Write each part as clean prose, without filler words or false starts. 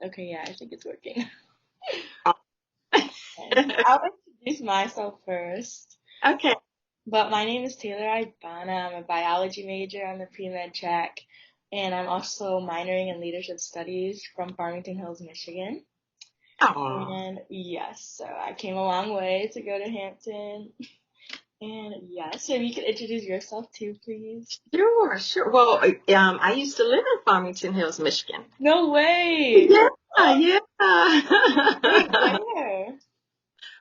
Okay, yeah, I think it's working. Oh. Okay. I'll introduce myself first. Okay. But my name is Taylor Aibana. I'm a biology major on the pre-med track, and I'm also minoring in leadership studies from Farmington Hills, Michigan. Oh, And yes, so I came a long way to go to Hampton. And yes, so if you could introduce yourself too, please. sure, sure. Well, I used to live in Farmington Hills, Michigan. No way! Yeah, Oh, wait, yeah. where?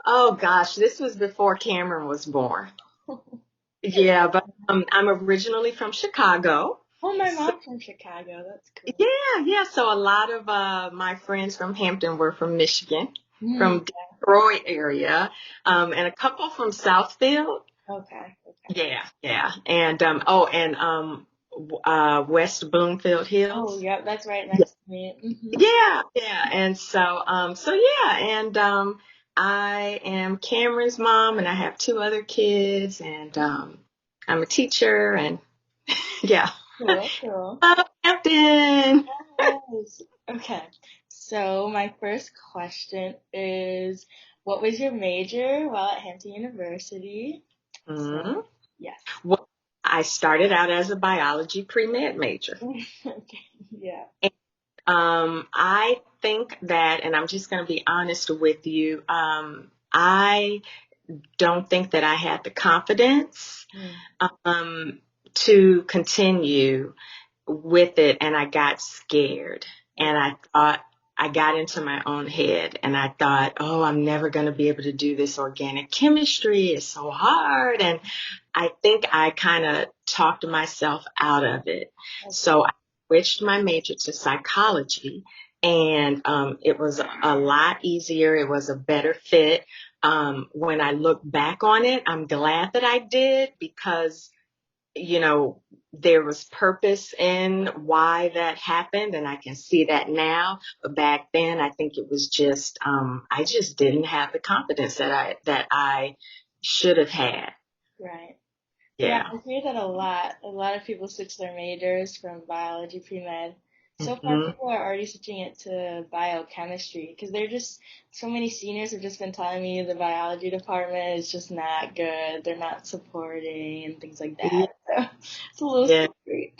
Oh gosh, this was before Cameron was born. Yeah, but I'm originally from Chicago. Oh, my So, mom's from Chicago. That's cool. yeah, yeah. So a lot of my friends from Hampton were from Michigan, Hmm. from Detroit area, and a couple from Southfield. Okay, okay. Yeah, yeah. And West Bloomfield Oh, Hills. yep, that's right Yeah, next to me. yeah, yeah. And so yeah, and I am Cameron's mom, and I have two other kids, and I'm a teacher, and yeah. Cool, cool. Oh, Captain. Yes. Okay. So my first question is, what was your major while at Hampton University? So, Hmm. yes. Well, I started out as a biology pre-med major. Okay. Yeah. I think that, and I'm just going to be honest with you, I don't think that I had the confidence Mm. um, to continue with it, and I got scared. And Okay. I thought, I got into my own head, and I thought, oh, I'm never going to be able to do this organic chemistry. It's so hard. And I think I kind of talked myself out of it. Okay. So I switched my major to psychology, and it was a lot easier. It was a better fit. When I look back on it, I'm glad that I did because, you know, there was purpose in why that happened, and I can see that now. But back then, I think it was just I just didn't have the confidence that I should have had. Right. Yeah, Yeah. I hear that a lot. A lot of people switch their majors from biology pre-med. So far, Hmm. people are already switching it to biochemistry because they're just so many seniors have just been telling me the biology department is just not good. They're not supporting and things like Yeah, that. So it's a little yeah, scary.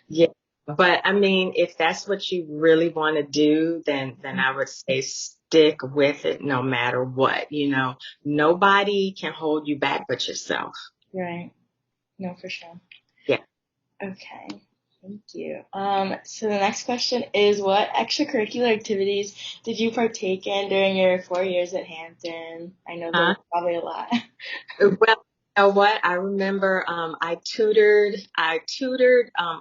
yeah. But I mean, if that's what you really want to do, then I would say stick with it no matter what. Nobody can hold you back but yourself. Right. No, for sure. Yeah. Okay. Thank you. So the next question is, what extracurricular activities did you partake in during your 4 years at Hampton? I know there Huh? was probably a lot. Well, you know what? I remember I tutored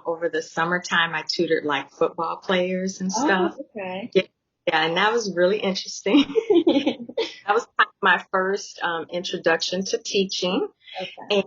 over the summertime. I tutored like football players and Oh, stuff. okay. Yeah, yeah, and that was really interesting. That was kind of my first introduction to teaching. Okay.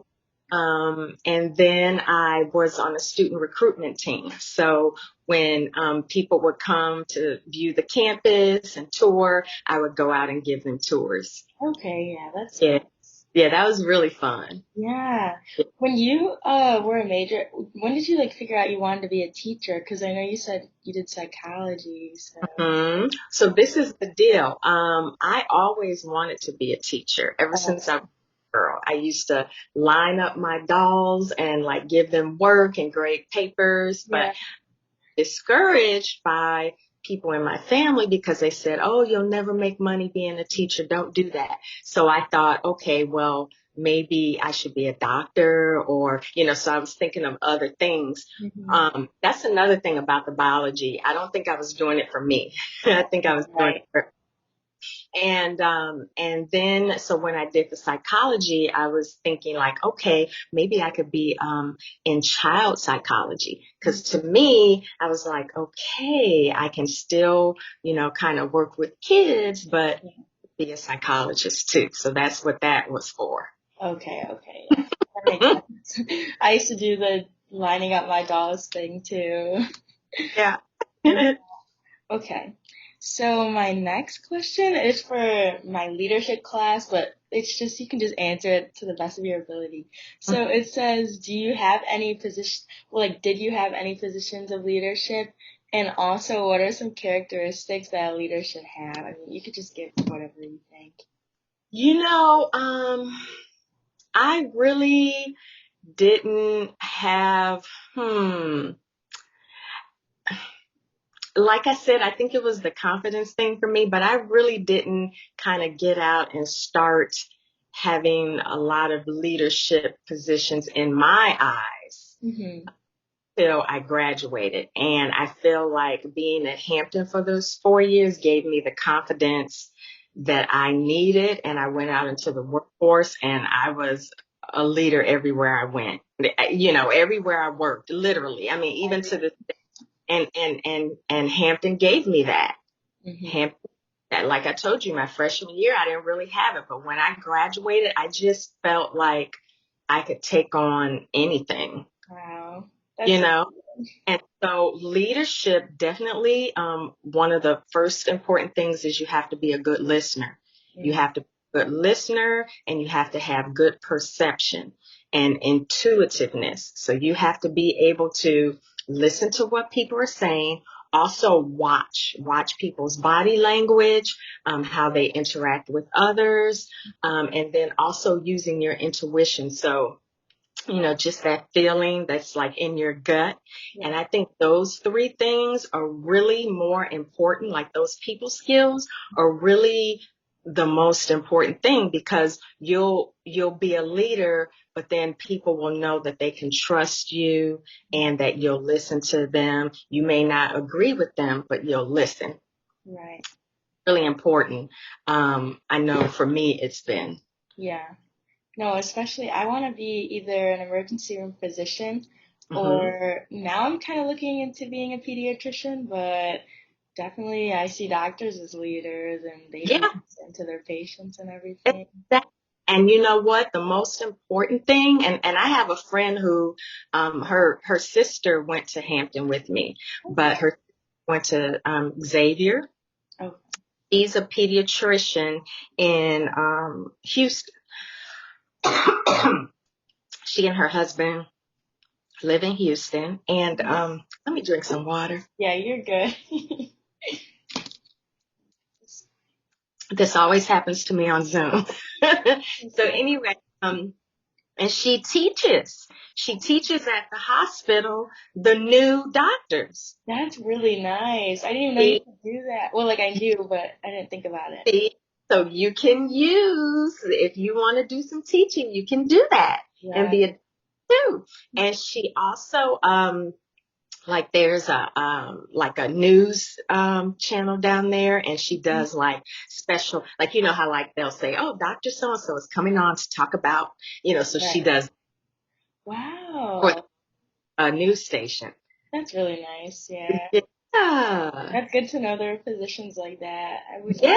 And then I was on a student recruitment team. So when people would come to view the campus and tour, I would go out and give them tours. Okay, yeah, that's Yeah, nice. yeah, that was really fun. Yeah. When you were a major, when did you like figure out you wanted to be a teacher? Because I know you said you did psychology, so. So this is the deal. I always wanted to be a teacher ever since I was a girl. I used to line up my dolls and like give them work and grade papers, but Yeah. discouraged by people in my family because they said, "Oh, you'll never make money being a teacher. Don't do that." So I thought, okay, well, maybe I should be a doctor or, so I was thinking of other things. Hmm. That's another thing about the biology. I don't think I was doing it for me. I think I was doing it Right. for and then so when I did the psychology, I was thinking like, okay, maybe I could be in child psychology. Because to me, I was like, okay, I can still, kind of work with kids, but be a psychologist too. So that's what that was for. Okay, okay, yeah. That makes sense. I used to do the lining up my dolls thing too. Yeah. Okay. So my next question is for my leadership class, but it's just you can just answer it to the best of your ability. So it says, do you have any position, well, like, did you have any positions of leadership And also, what are some characteristics that a leader should have? I mean, you could just give whatever you think. You know, I really didn't have, like I said, I think it was the confidence thing for me, but I really didn't kind of get out and start having a lot of leadership positions in my eyes Mhm. till I graduated. And I feel like being at Hampton for those 4 years gave me the confidence that I needed. And I went out into the workforce and I was a leader everywhere I went, everywhere I worked, literally. I mean, even to the, and Hampton gave me that. Mhm. Hampton, like I told you, my freshman year, I didn't really have it. But when I graduated, I just felt like I could take on anything, Wow. you That's know? And so leadership definitely, one of the first important things is you have to be a good listener. You yeah. have to be a good listener and you have to have good perception and intuitiveness. So you have to be able to listen to what people are saying. Also watch people's body language, how they interact with others, and then also using your intuition. So just that feeling that's like in your gut. And Yeah. I think those three things are really more important, like those people skills are really the most important thing because you'll be a leader, but then people will know that they can trust you and that you'll listen to them. You may not agree with them, but you'll listen. Right. Really important. I know for me it's been. Yeah. No, especially I want to be either an emergency room physician Hmm. or now I'm kind of looking into being a pediatrician, but definitely I see doctors as leaders and they do Yeah. listen to their patients and everything. Exactly. And you know what? The most important thing, and I have a friend who, her sister went to Hampton with me, Okay. but her went to Xavier. Oh, He's a pediatrician in Houston. She and her husband live in Houston. And let me drink some water. yeah, you're good. This always happens to me on Zoom. So Okay. anyway, and she teaches. She teaches at the hospital the new doctors. That's really nice. I didn't even know you See, could do that. Well, like I do, but I didn't think about it. see? So you can use, if you want to do some teaching, you can do that and be Right. a too. And she also, like there's like a news channel down there and she does like special, like how like they'll say, oh, Dr. So and so is coming on to talk about, so she Right. does for Wow. a news station. That's really nice. Yeah. Yeah. That's good to know there are positions like that. I wish I, Yeah.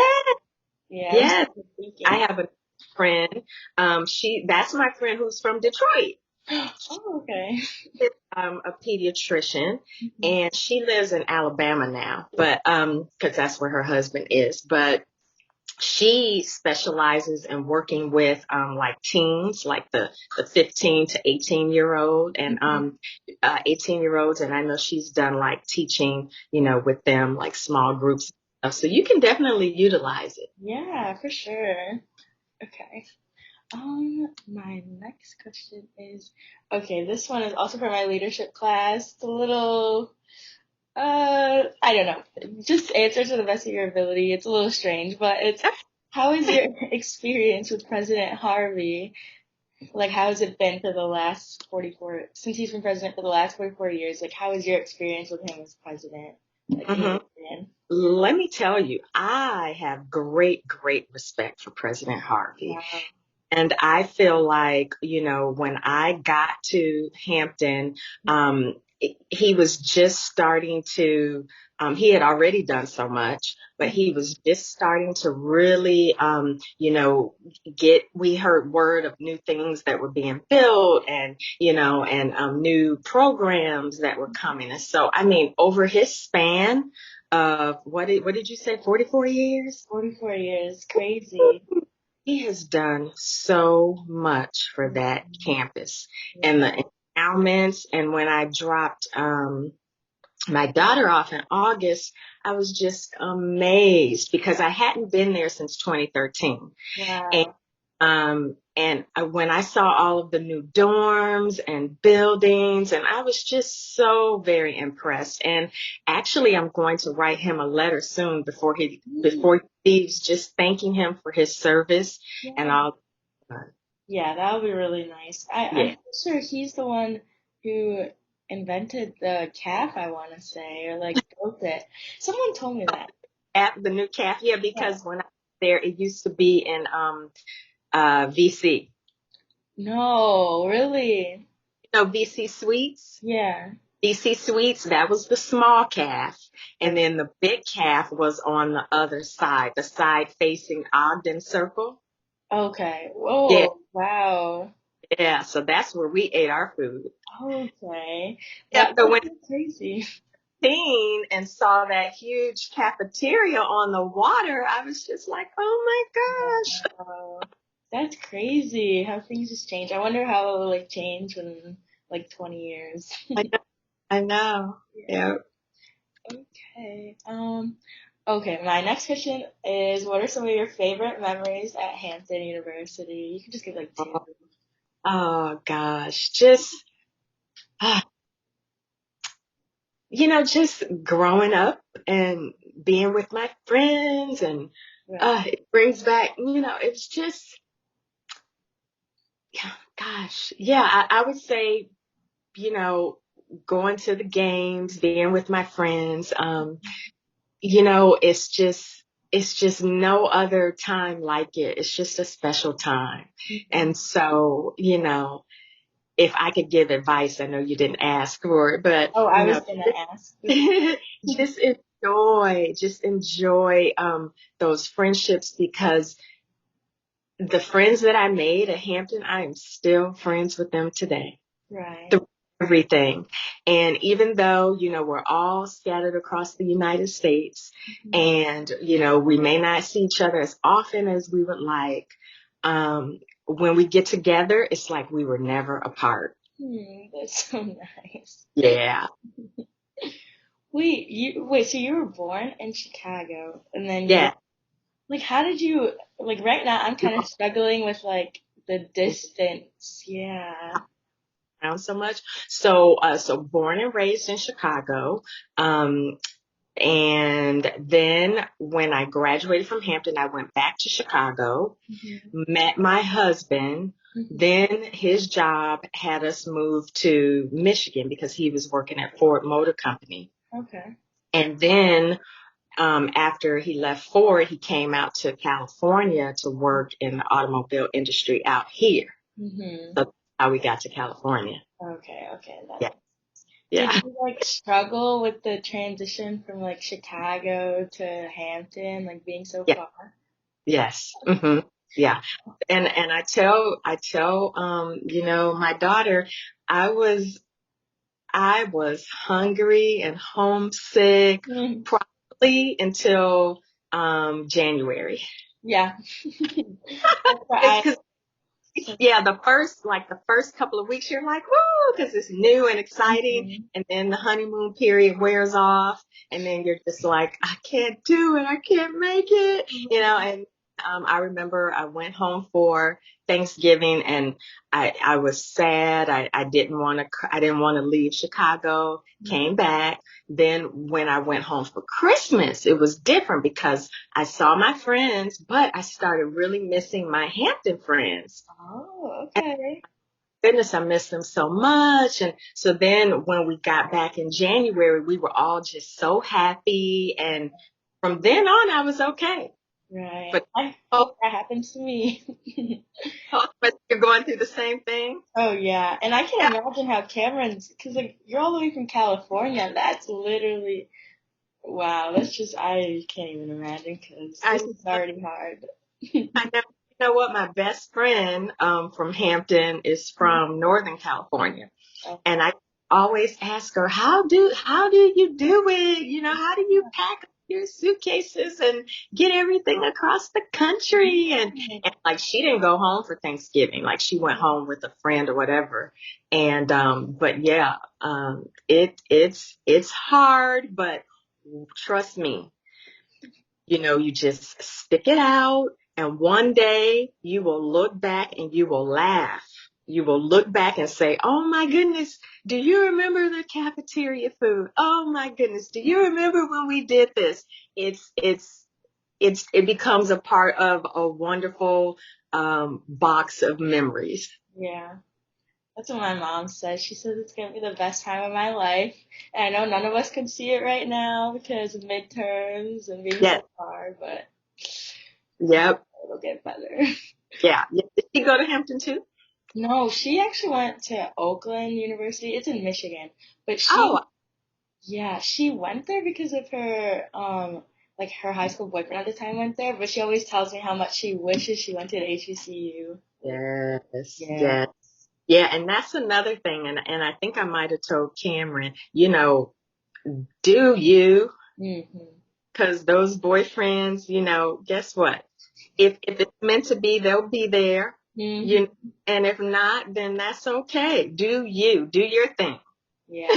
yeah, I wish Yeah. I was I thinking. have a friend. That's my friend who's from Detroit. Oh, okay. She's a pediatrician Mhm. and she lives in Alabama now, but because that's where her husband is. But she specializes in working with like teens, like the 15 to 18-year-old and Mhm. 18-year-olds. And I know she's done like teaching, with them, like small groups. So you can definitely utilize it. Yeah, for sure. Okay. My next question is, okay, this one is also for my leadership class. It's a little, I don't know. Just answer to the best of your ability. It's a little strange, but it's, how is your experience with President Harvey? Like, how has it been for the last 44, since he's been president for the last 44 years? Like, how is your experience with him as president? Like, in your Hmm. opinion? Let me tell you, I have great, great respect for President Harvey. Wow. And I feel like, when I got to Hampton, he was just starting to, he had already done so much, but he was just starting to really, we heard word of new things that were being built and, new programs that were coming. And so, I mean, over his span of, what did you say, 44 years? 44 years. Crazy. He has done so much for that Mhm. campus and Yeah. the endowments. And when I dropped my daughter off in August, I was just amazed because I hadn't been there since 2013. And Wow. when I saw all of the new dorms and buildings, and I was just so very impressed. And actually, I'm going to write him a letter soon Mm, before he leaves, just thanking him for his service and yeah. all. Yeah, that would be really nice. I'm Yeah, pretty sure he's the one who invented the calf, I want to say, or like built it. Someone told me that. at the new cafe. Yeah, Yeah. because when I was there, it used to be in VC. No, really? VC Suites. Yeah. DC Suites, that was the small calf. And Okay. then the big calf was on the other side, the side facing Ogden Circle. Okay. Yeah, Whoa. Wow. yeah. So that's where we ate our food. Okay. Yeah, That, so that's when so crazy. I seen and saw that huge cafeteria on the water, I was just like, oh my gosh. Wow. That's crazy how things just change. I wonder how it will like change in like 20 years. I know. I know. Yeah. Yeah. Okay. Okay, my next question is what are some of your favorite memories at Hampton University? You can just give like two. Oh gosh. Just, ah, just growing up and being with my friends and Right. it brings back, it's just, yeah, gosh, yeah, I would say, you know, going to the games, being with my friends, it's just no other time like it. It's just a special time. Mhm. And so, if I could give advice, I know you didn't ask for it, but, Oh, I was gonna ask. just enjoy those friendships because the friends that I made at Hampton, I am still friends with them today Right. through everything. And even though, we're all scattered across the United States Mhm. and, we may not see each other as often as we would like, when we get together, it's like we were never apart. That's so nice. Yeah. So you were born in Chicago and then you Yeah. like how did you like right now I'm kind of struggling with like the distance. Yeah. Around so much. So born and raised in Chicago. Um, and then when I graduated from Hampton, I went back to Chicago, Hmm. met my husband. Hmm. Then his job had us move to Michigan because he was working at Ford Motor Company. Okay. And then after he left Ford, he came out to California to work in the automobile industry out here. Hmm. So that's how we got to California. Okay, okay. Yeah. Did Yeah. you like struggle with the transition from like Chicago to Hampton, like being so Yeah. far? Yes. Yeah. And I tell my daughter I was I was hungry and homesick Mm, probably until January. yeah. That's what It's I. because yeah, the first couple of weeks you're like, woo, because it's new and exciting, Mhm. and then the honeymoon period wears off, and then you're just like, I can't do it, I can't make it. And I remember I went home for Thanksgiving, and I was sad. I didn't want to leave Chicago. Came back. Then when I went home for Christmas, it was different because I saw my friends, but I started really missing my Hampton friends. Oh, okay. Goodness, I miss them so much. And so then when we got back in January, we were all just so happy. And from then on, I was okay. Right. But I oh, hope that happens to me. but you're going through the same thing. Oh yeah, and I Yeah, can imagine how Cameron's, because like you're all the way from California. That's literally wow. That's just I can't even imagine because I this know. is already hard. I know. You know what? My best friend from Hampton is from Northern California. Oh, And I always ask her, how do you do it? How do you pack? your suitcases and get everything across the country. And like she didn't go home for Thanksgiving. Like she went home with a friend or whatever. And but yeah, it's hard, but trust me, you just stick it out, and one day you will look back and you will laugh. You will look back and say, "Oh my goodness, do you remember the cafeteria food? Oh my goodness, do you remember when we did this?" It's it's it becomes a part of a wonderful box of memories. Yeah. That's what my mom says. She says it's gonna be the best time of my life. And I know none of us can see it right now because of midterms and being Yes. so hard, but Yep. it'll get better. Yeah. Did she go to Hampton too? No, she actually went to Oakland University. It's in Michigan. But Oh, she went there because of her, like her high school boyfriend at the time went there, but she always tells me how much she wishes she went to the HBCU. yes, Yeah. yes. Yeah, and that's another thing, and I think I might have told Cameron, do you? Mhm. Because those boyfriends, guess what? If it's meant to be, they'll be there. You, Mhm. and if not, then that's okay. Do you? Do your thing. Yeah.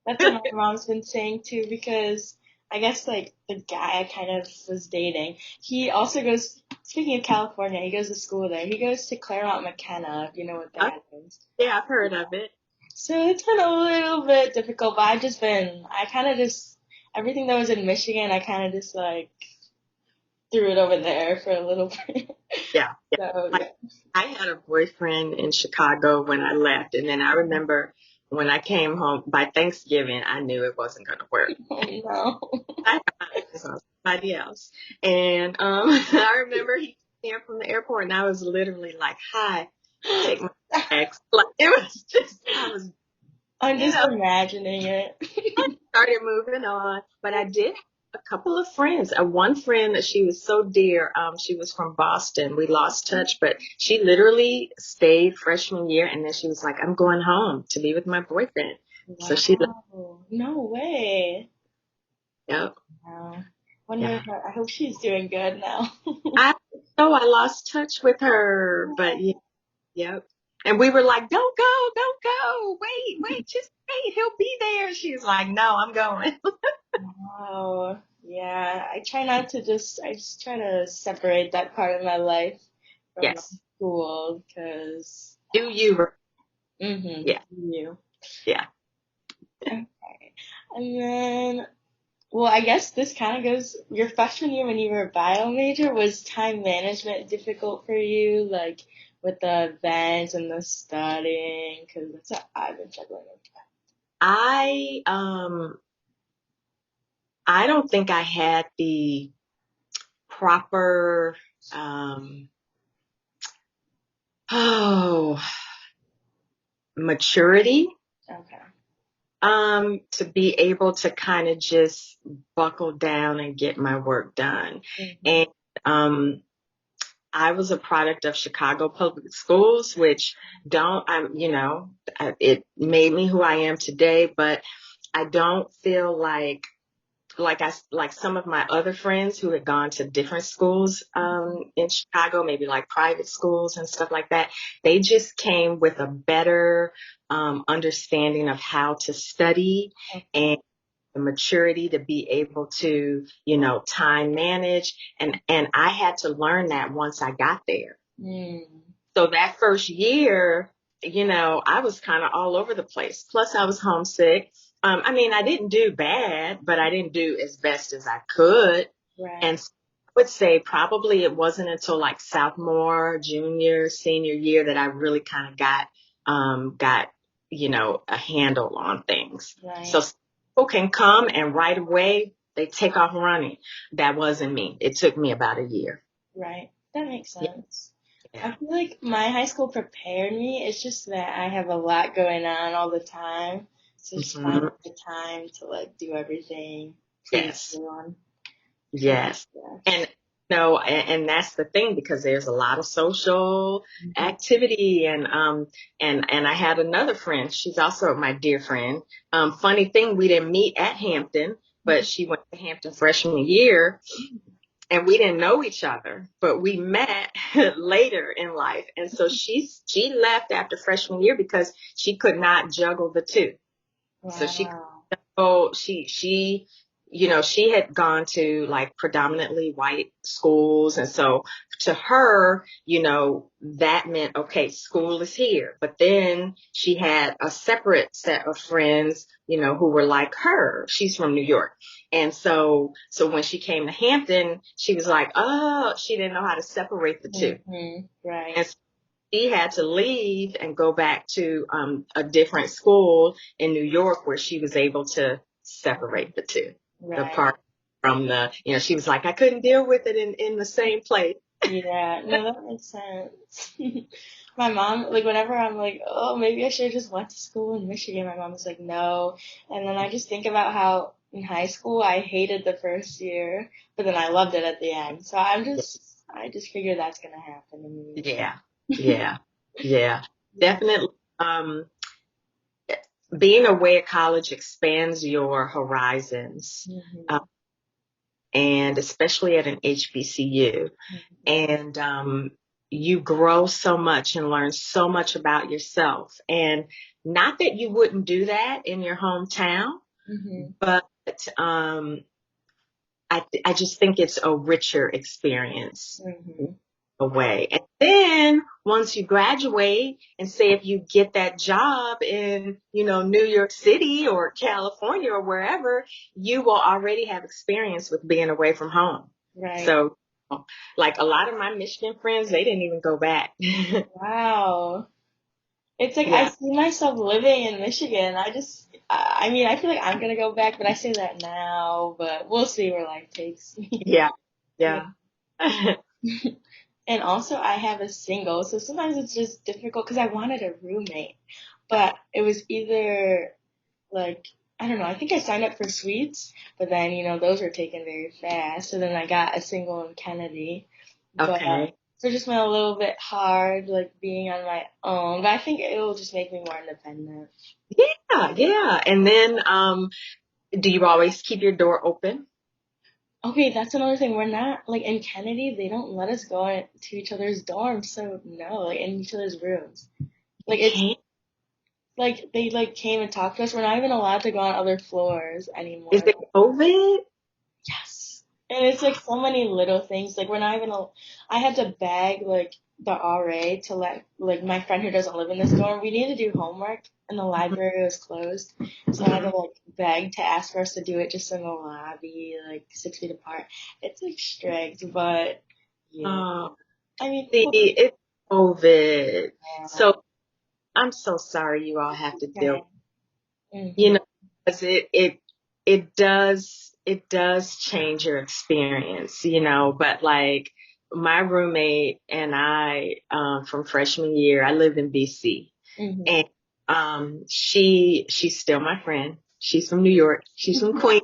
That's what my mom's been saying too, because I guess like the guy I kind of was dating, he also goes, speaking of California, he goes to school there. He goes to Claremont McKenna, if you know what Oh, that is. yeah, I've heard of it. So it's been a little bit difficult, but I kind of just, everything that was in Michigan, I kind of just like threw it over there for a little bit. Yeah, yeah. So Like I had a boyfriend in Chicago when I left, and then I remember when I came home by Thanksgiving, I knew it wasn't going to work. oh no. I saw somebody else. And I remember he came from the airport and I was literally like, "Hi, take my bags." Like it was just I was, I'm you just know, imagining it. started moving on. But I did have a couple of friends. One friend that she was so dear, she was from Boston. We lost touch, but she literally stayed freshman year and then she was like, "I'm going home to be with my boyfriend." So she left. Wow. No way. Yep. Wow. Wonder Yeah. if I hope she's doing good now. I know I lost touch with her, but yeah. Yep. And we were like, don't go. Wait, just wait. He'll be there. She's like, no, I'm going. Wow. Yeah, I just try to separate that part of my life from my Yes. school because, Do you? mm-hmm, Yeah. you. Yeah. Okay. And then, well, I guess this kind of goes, your freshman year when you were a bio major, was time management difficult for you? Like with the events and the studying? Because that's what I've been struggling with. I, um, I don't think I had the proper, um, oh, maturity, Okay. to be able to kind of just buckle down and get my work done. Mm-hmm. And, um, I was a product of Chicago public schools, which it made me who I am today, but I don't feel like some of my other friends who had gone to different schools, in Chicago, maybe like private schools and stuff like that. They just came with a better, understanding of how to study Okay. and the maturity to be able to, time manage. And I had to learn that once I got there. Mm. So that first year, I was kind of all over the place. Plus I was homesick. I mean, I didn't do bad, but I didn't do as best as I could. And Right. so I would say probably it wasn't until like sophomore, junior, senior year that I really kind of got a handle on things. So Right. people can come and right away they take off running. That wasn't me. It took me about a year. Right. That makes Yeah. sense. I Yeah. feel like my high school prepared me. It's just that I have a lot going on all the time. So just finding Mhm. the time to like do everything, please Yes. everyone. 'Cause, Yes. yeah. And no, and that's the thing because there's a lot of social Mhm. activity and I had another friend. She's also my dear friend. Funny thing, we didn't meet at Hampton. but she went to Hampton freshman year, and we didn't know each other, but we met later in life. And so she left after freshman year because she could not juggle the two. So Wow. she, she had gone to like predominantly white schools. And so to her, that meant, okay, school is here. But then she had a separate set of friends, who were like her. She's from New York. And so when she came to Hampton, she was like, oh, she didn't know how to separate the two. Right. And she had to leave and go back to a different school in New York where she was able to separate the two. The Right. part from she was like, I couldn't deal with it in the same place. Yeah, no, that makes sense. My mom, like, whenever I'm like, oh, maybe I should have just went to school in Michigan, my mom's like, no. And then I just think about how in high school I hated the first year, but then I loved it at the end. So I just figure that's gonna happen to Yeah, me. yeah, yeah. Yeah. Definitely. Being away at college expands your horizons, uh, Hmm. and especially at an HBCU. Hmm. And you grow so much and learn so much about yourself. And not that you wouldn't do that in your hometown, Hmm. but um, I just think it's a richer experience Hmm. away. And then once you graduate and say if you get that job in, New York City or California or wherever, you will already have experience with being away from home. Right. So like a lot of my Michigan friends, they didn't even go back. Wow. It's like I Yeah. see myself living in Michigan. I mean, I feel like I'm gonna go back, but I say that now, but we'll see where life takes me. Yeah. Yeah. Yeah. And also, I have a single, so sometimes it's just difficult because I wanted a roommate, but it was either like, I don't know, I think I signed up for suites, but then, those were taken very fast. So then I got a single in Kennedy, but Okay. so it just went a little bit hard, like being on my own, but I think it will just make me more independent. Yeah. Yeah. And then, do you always keep your door open? Okay, that's another thing. We're not like in Kennedy. They don't let us go to each other's dorms, so no, like in each other's rooms. You Like it's can't. like they like came and talked to us. We're not even allowed to go on other floors Is anymore. it COVID? Yes. And it's like so many little things. Like we're not even. I had to beg like the RA to let like my friend who doesn't live in this dorm. We need to do homework, and the library was closed, so I had to Mhm. like beg to ask for us to do it just in the lobby, like 6 feet apart. It's like strict, but yeah. Oh, I mean, see, it's COVID. yeah, So I'm so sorry you all have to deal, okay. you Mhm. know, because it does change your experience, but like my roommate and I, from freshman year, I lived in BC, and Mhm. she's still my friend. She's from New York. She's from Queens.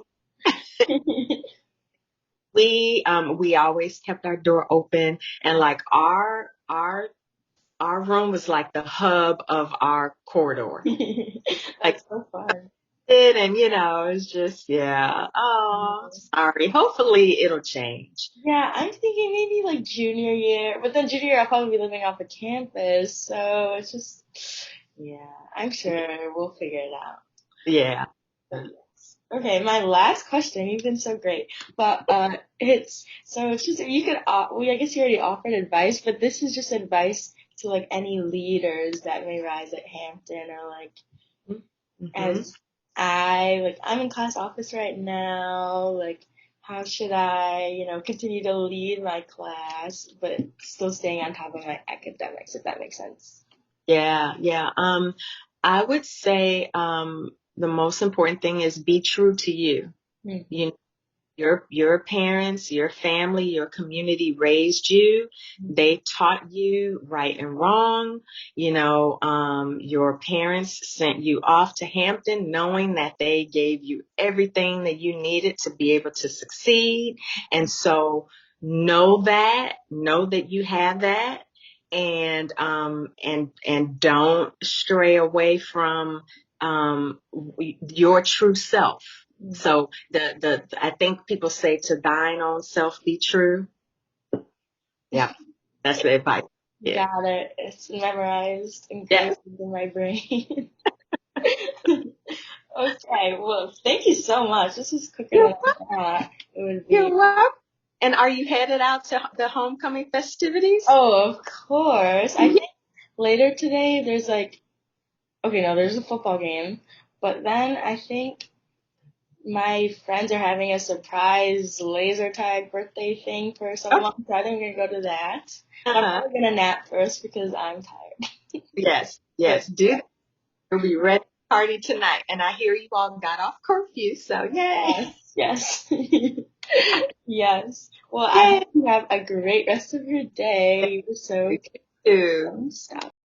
We always kept our door open, and like our room was like the hub of our corridor. Like That's so fun. it, and it's just, yeah. Oh, Mhm. sorry. Hopefully it'll change. Yeah, I'm thinking maybe like junior year, but then junior year I'll probably be living off the campus, so it's just, yeah, I'm sure we'll figure it out. Yeah. But yes. Okay, my last question. You've been so great, but it's just if you could. I guess you already offered advice, but this is just advice to like any leaders that may rise at Hampton or like Mm-hmm. as I'm in class office right now. Like, how should I, continue to lead my class, but still staying on top of my academics, if that makes sense. Yeah, yeah. I would say the most important thing is be true to you. Mm-hmm. You your parents, your family, your community raised you. They taught you right and wrong. Your parents sent you off to Hampton knowing that they gave you everything that you needed to be able to succeed. And so know that you have that, and don't stray away from your true self. Mm. So I think people say to thine own self be true. Yeah, that's the advice. Yeah. Got it. It's memorized, Yes. engraved in my brain. Okay, well, thank you so much. This was quicker than You're I thought it would You're be. welcome. And are you headed out to the homecoming festivities? Oh, of course. I think later today there's like, okay, no, there's a football game, but then I think my friends are having a surprise laser tag birthday thing for Oh, someone, so I think I'm gonna go to that. But I'm uh-huh. probably gonna nap first because I'm tired. Yes, But yes. We'll be ready to party tonight. And I hear you all got off curfew, so yay. yes, yes. Well, I Yay. hope you have a great rest of your day. You're so You too. stop.